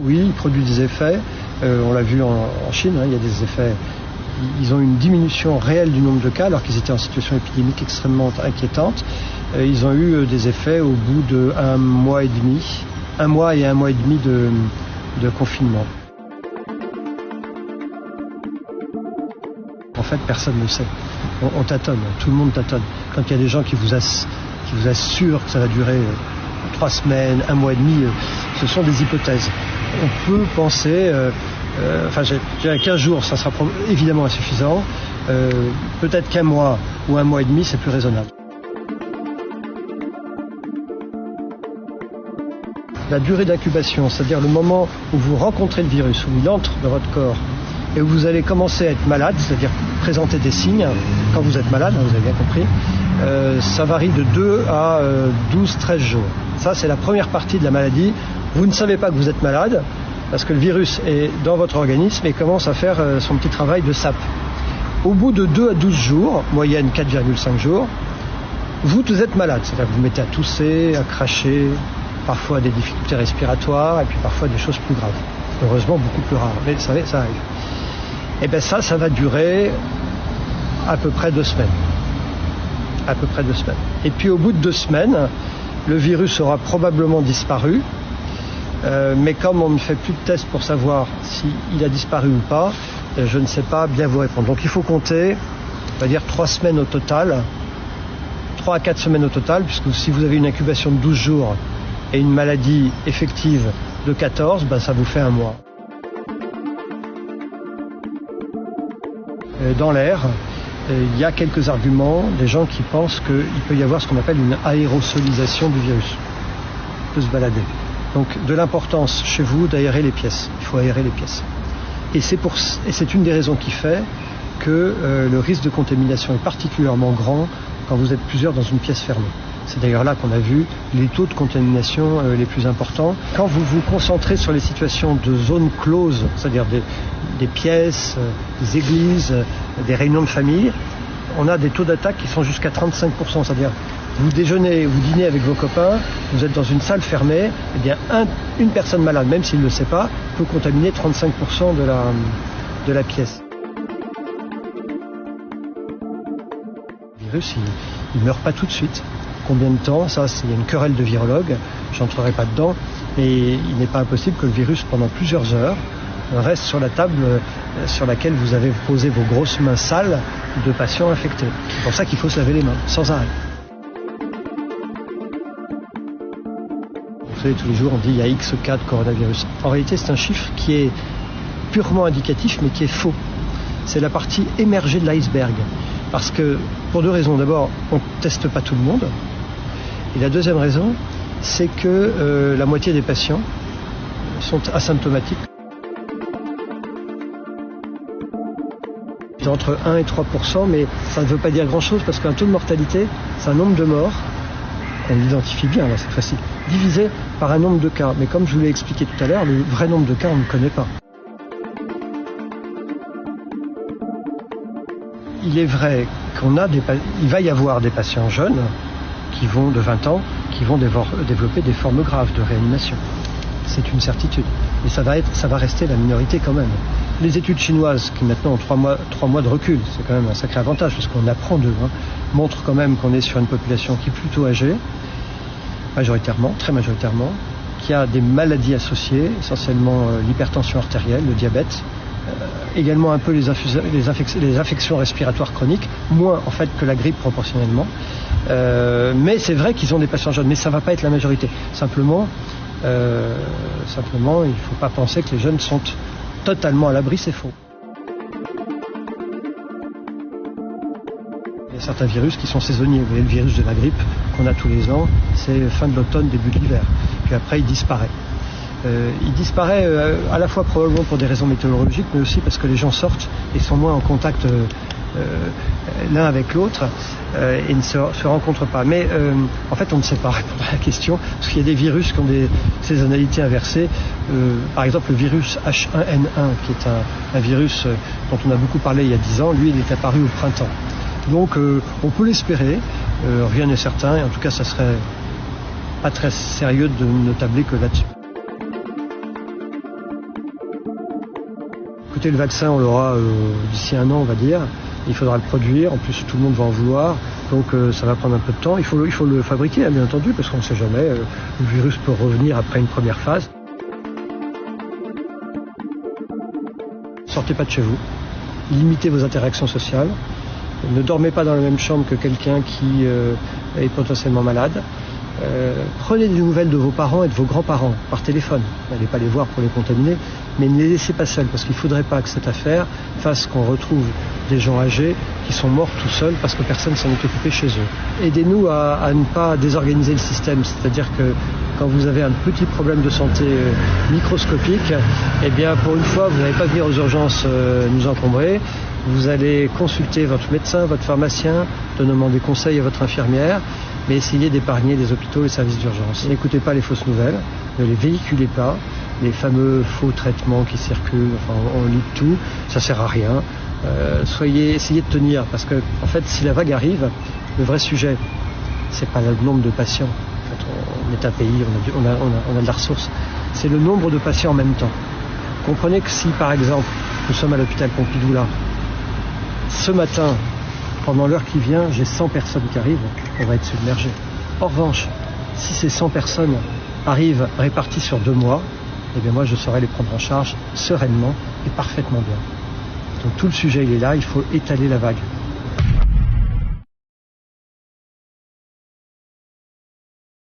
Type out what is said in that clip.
Oui, il produit des effets. On l'a vu en Chine, il y a des effets. Ils ont une diminution réelle du nombre de cas alors qu'ils étaient en situation épidémique extrêmement inquiétante. Ils ont eu des effets au bout de 1 mois et demi, 1 mois et 1 mois et demi de confinement. En fait, personne ne sait. On tâtonne, tout le monde tâtonne. Quand il y a des gens qui vous assurent que ça va durer 3 semaines, 1 mois et demi, ce sont des hypothèses. On peut penser, je dirais 15 jours, ça sera évidemment insuffisant. Peut-être qu'1 mois ou 1 mois et demi, c'est plus raisonnable. La durée d'incubation, c'est-à-dire le moment où vous rencontrez le virus, où il entre dans votre corps, et où vous allez commencer à être malade, c'est-à-dire présenter des signes, quand vous êtes malade, vous avez bien compris, ça varie de 2 à 12-13 jours. Ça, c'est la première partie de la maladie. Vous ne savez pas que vous êtes malade, parce que le virus est dans votre organisme et commence à faire son petit travail de sape. Au bout de 2 à 12 jours, moyenne 4,5 jours, vous êtes malade. C'est-à-dire que vous mettez à tousser, à cracher, parfois des difficultés respiratoires et puis parfois des choses plus graves. Heureusement, beaucoup plus rares, mais ça arrive. Et bien ça va durer à peu près 2 semaines. À peu près 2 semaines. Et puis au bout de 2 semaines, le virus aura probablement disparu. Mais comme on ne fait plus de tests pour savoir s'il a disparu ou pas, je ne sais pas bien vous répondre. Donc il faut compter, on va dire 3 semaines au total, 3 à 4 semaines au total, puisque si vous avez une incubation de 12 jours et une maladie effective de 14, ça vous fait 1 mois. Dans l'air, il y a quelques arguments, des gens qui pensent qu'il peut y avoir ce qu'on appelle une aérosolisation du virus. Il peut se balader. Donc de l'importance chez vous d'aérer les pièces. Il faut aérer les pièces. Et c'est une des raisons qui fait que le risque de contamination est particulièrement grand quand vous êtes plusieurs dans une pièce fermée. C'est d'ailleurs là qu'on a vu les taux de contamination les plus importants. Quand vous vous concentrez sur les situations de zones closes, c'est-à-dire des pièces, des églises, des réunions de famille, on a des taux d'attaque qui sont jusqu'à 35%. C'est-à-dire vous déjeunez, vous dînez avec vos copains, vous êtes dans une salle fermée, eh bien une personne malade, même s'il ne le sait pas, peut contaminer 35% de la pièce. Le virus, il ne meurt pas tout de suite. Combien de temps? Ça, il y a une querelle de virologues, je n'entrerai pas dedans, mais il n'est pas impossible que le virus, pendant plusieurs heures, reste sur la table sur laquelle vous avez posé vos grosses mains sales de patients infectés. C'est pour ça qu'il faut se laver les mains, sans arrêt. Vous savez, tous les jours, on dit il y a X cas de coronavirus. En réalité, c'est un chiffre qui est purement indicatif, mais qui est faux. C'est la partie émergée de l'iceberg. Parce que, pour 2 raisons. D'abord, on ne teste pas tout le monde. Et la deuxième raison, c'est que la moitié des patients sont asymptomatiques. Entre 1 et 3%, mais ça ne veut pas dire grand-chose parce qu'un taux de mortalité, c'est un nombre de morts, on l'identifie bien, là, c'est facile, divisé par un nombre de cas. Mais comme je vous l'ai expliqué tout à l'heure, le vrai nombre de cas, on ne connaît pas. Il est vrai il va y avoir des patients jeunes de 20 ans qui vont développer des formes graves de réanimation. C'est une certitude. Mais ça va rester la minorité quand même. Les études chinoises, qui maintenant ont 3 mois de recul, c'est quand même un sacré avantage parce qu'on apprend d'eux, montrent quand même qu'on est sur une population qui est plutôt âgée, très majoritairement, qui a des maladies associées, essentiellement l'hypertension artérielle, le diabète, également un peu les affections respiratoires chroniques, moins en fait que la grippe proportionnellement. Mais c'est vrai qu'ils ont des patients jeunes, mais ça ne va pas être la majorité. Simplement, il ne faut pas penser que les jeunes sont totalement à l'abri, c'est faux. Il y a certains virus qui sont saisonniers. Vous voyez, le virus de la grippe qu'on a tous les ans, c'est fin de l'automne, début de l'hiver. Puis après, il disparaît. Il disparaît à la fois probablement pour des raisons météorologiques, mais aussi parce que les gens sortent et sont moins en contact l'un avec l'autre et ne se rencontrent pas. Mais en fait, on ne sait pas répondre à la question, parce qu'il y a des virus qui ont des saisonnalités inversées. Par exemple, le virus H1N1, qui est un virus dont on a beaucoup parlé il y a 10 ans, lui, il est apparu au printemps. Donc, on peut l'espérer, rien n'est certain, et en tout cas, ça serait pas très sérieux de ne tabler que là-dessus. Écoutez, le vaccin, on l'aura d'ici 1 an, on va dire. Il faudra le produire. En plus, tout le monde va en vouloir. Donc, ça va prendre un peu de temps. Il faut le fabriquer, hein, bien entendu, parce qu'on ne sait jamais. Le virus peut revenir après une première phase. Sortez pas de chez vous. Limitez vos interactions sociales. Ne dormez pas dans la même chambre que quelqu'un qui est potentiellement malade. Prenez des nouvelles de vos parents et de vos grands-parents par téléphone. N'allez pas les voir pour les contaminer, mais ne les laissez pas seuls, parce qu'il ne faudrait pas que cette affaire fasse qu'on retrouve des gens âgés qui sont morts tout seuls parce que personne s'en est occupé chez eux. Aidez-nous à ne pas désorganiser le système, c'est-à-dire que quand vous avez un petit problème de santé microscopique, eh bien pour une fois vous n'allez pas venir aux urgences nous encombrer. Vous allez consulter votre médecin, votre pharmacien, demander conseil à votre infirmière, mais essayez d'épargner les hôpitaux et les services d'urgence. N'écoutez pas les fausses nouvelles, ne les véhiculez pas, les faux traitements qui circulent, enfin on lit tout, ça sert à rien. Essayez de tenir, parce que en fait si la vague arrive, le vrai sujet, c'est pas le nombre de patients. En fait, on est un pays, on a de la ressource. C'est le nombre de patients en même temps. Comprenez que si par exemple nous sommes à l'hôpital Pompidou là, ce matin, pendant l'heure qui vient, j'ai 100 personnes qui arrivent, on va être submergé. En revanche, si ces 100 personnes arrivent réparties sur 2 mois, eh bien moi je saurai les prendre en charge sereinement et parfaitement bien. Donc tout le sujet il est là, il faut étaler la vague.